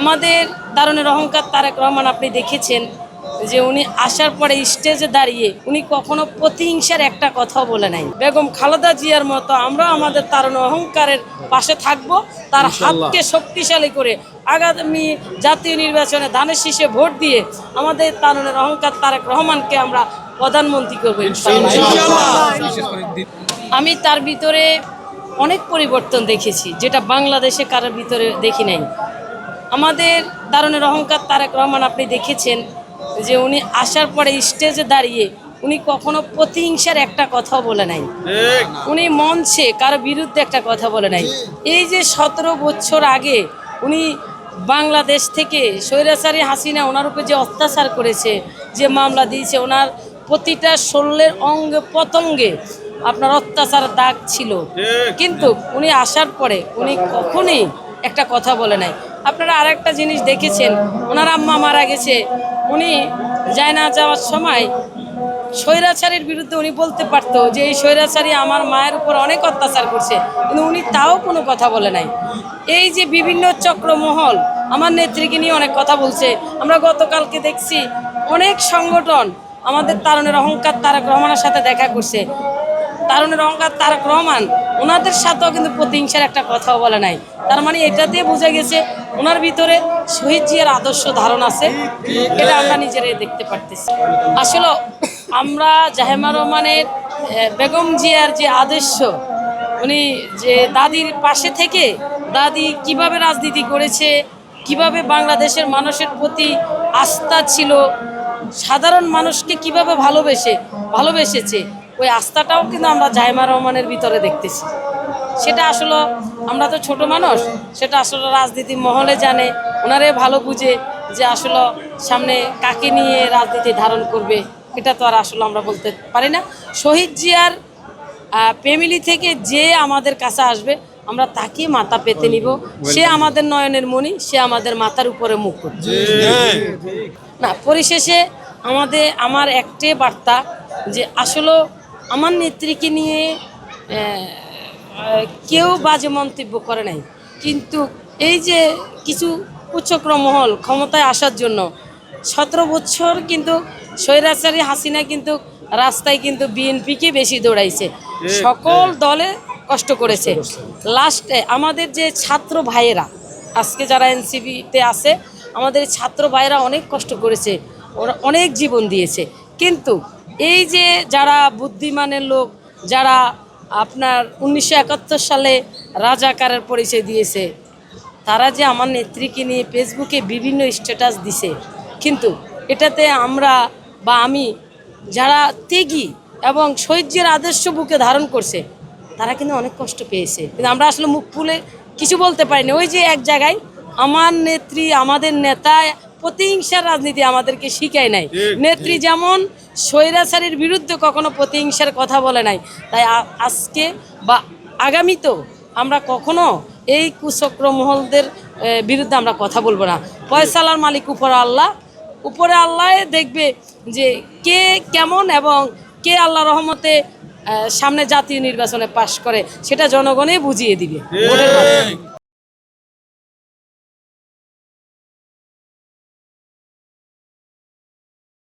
আমাদের দারুণের অহংকার তারেক রহমান আপনি দেখেছেন যে উনি আসার পরে স্টেজে দাঁড়িয়ে উনি কখনো প্রতিহিংসার একটা কথাও বলে নাই। বেগম খালেদা জিয়ার মতো আমরা আমাদের তারুণ অহংকারের পাশে থাকব, তার হাতকে শক্তিশালী করে আগামী জাতীয় নির্বাচনে ধানের শীষে ভোট দিয়ে আমাদের তারুণের অহংকার তারেক রহমানকে আমরা প্রধানমন্ত্রী করবো ইনশাআল্লাহ। আমি তার ভিতরে অনেক পরিবর্তন দেখেছি, যেটা বাংলাদেশে কারোর ভিতরে দেখি নাই। আমাদের দারুণের অহংকার তারেক রহমান আপনি দেখেছেন যে উনি আসার পরে স্টেজে দাঁড়িয়ে উনি কখনো প্রতিহিংসার একটা কথাও বলে নাই। উনি মঞ্চে কারো বিরুদ্ধে একটা কথা বলে নাই। এই যে 17 বছর আগে উনি বাংলাদেশ থেকে স্বৈরাচারী হাসিনা ওনার উপরে যে অত্যাচার করেছে, যে মামলা দিয়েছে, ওনার প্রতিটা শরীরের অঙ্গে প্রত্যঙ্গে আপনার অত্যাচার দাগ ছিল, কিন্তু উনি আসার পরে উনি কখনোই একটা কথা বলে নাই। আপনারা আরেকটা জিনিস দেখেছেন, ওনার আম্মা মারা গেছে, উনি যায় না যাওয়ার সময় স্বৈরাচারীর বিরুদ্ধে উনি বলতে পারতো যে এই স্বৈরাচারী আমার মায়ের উপর অনেক অত্যাচার করছে, কিন্তু উনি তাও কোনো কথা বলে নাই। এই যে বিভিন্ন চক্রমহল আমার নেত্রীকে নিয়ে অনেক কথা বলছে, আমরা গতকালকে দেখছি অনেক সংগঠন আমাদের তারুণের অহংকার তারেক রহমানের সাথে দেখা করছে। তারুণের অহংকার তারেক রহমান ওনাদের সাথেও কিন্তু প্রতিহিংসার একটা কথাও বলে নাই। তার মানে এটা দিয়ে বোঝা গেছে ওনার ভিতরে শহীদ জিয়ার আদর্শ ধারণ আছে, এটা আমরা নিজেরাই দেখতে পারতেছি। আসলে আমরা জাহেমা রহমানের বেগম জিয়ার যে আদর্শ, উনি যে দাদির পাশে থেকে দাদি কিভাবে রাজনীতি করেছে, কিভাবে বাংলাদেশের মানুষের প্রতি আস্থা ছিল, সাধারণ মানুষকে কিভাবে ভালোবেসেছে, ওই আস্থাটাও কিন্তু আমরা জাহেমা রহমানের ভিতরে দেখতেছি। সেটা আসলে আমরা তো ছোট মানুষ, সেটা আসলে রাজনীতি মহলে জানে, ওনারে ভালো বুঝে যে আসলে সামনে কাকে নিয়ে রাজনীতি ধারণ করবে, এটা তো আর আসলে আমরা বলতে পারি না। শহীদ জিয়ার ফ্যামিলি থেকে যে আমাদের কাছে আসবে আমরা তাকে মাথা পেতে নিব, সে আমাদের নয়নের মণি, সে আমাদের মাথার উপরে মুকুট। না, পরিশেষে আমার একটাই বার্তা যে আসলে আমার নেত্রীকে নিয়ে কেউ বাজে মন্তব্য করে নাই, কিন্তু এই যে কিছু কুচক্রমহল ক্ষমতায় আসার জন্য 17 বছর কিন্তু স্বৈরাচারী হাসিনা কিন্তু রাস্তায় কিন্তু বিএনপিকে বেশি দৌড়াইছে, সকল দলে কষ্ট করেছে। লাস্টে আমাদের যে ছাত্র ভাইয়েরা আজকে যারা এনসিপিতে আছে, আমাদের ছাত্র ভাইয়েরা অনেক কষ্ট করেছে, ওরা অনেক জীবন দিয়েছে, কিন্তু এই যে যারা বুদ্ধিমানের লোক, যারা আপনার 1971 সালে রাজাকারের পরিচয় দিয়েছে, তারা যে আমার নেত্রীকে নিয়ে ফেসবুকে বিভিন্ন স্ট্যাটাস দিছে, কিন্তু এটাতে আমরা বা আমি যারা ত্যাগী এবং শহীদের আদর্শ বুকে ধারণ করছে, তারা কিন্তু অনেক কষ্ট পেয়েছে, কিন্তু আমরা আসলে মুখ খুলে কিছু বলতে পারিনি। ওই যে এক জায়গায় আমার নেত্রী, আমাদের নেতা প্রতিহিংসার রাজনীতি আমাদেরকে শিখায় নাই। নেত্রী যেমন স্বৈরাচারীর বিরুদ্ধে কখনো প্রতিহিংসার কথা বলে নাই, তাই আজকে বা আগামীতেও আমরা কখনো এই কুচক্রমহলদের বিরুদ্ধে আমরা কথা বলবো না। ফয়সালার মালিক উপরে আল্লাহ দেখবে যে কে কেমন এবং কে আল্লাহ রহমতে সামনে জাতীয় নির্বাচনে পাশ করে, সেটা জনগণই বুঝিয়ে দিবে ভোটের মাধ্যমে।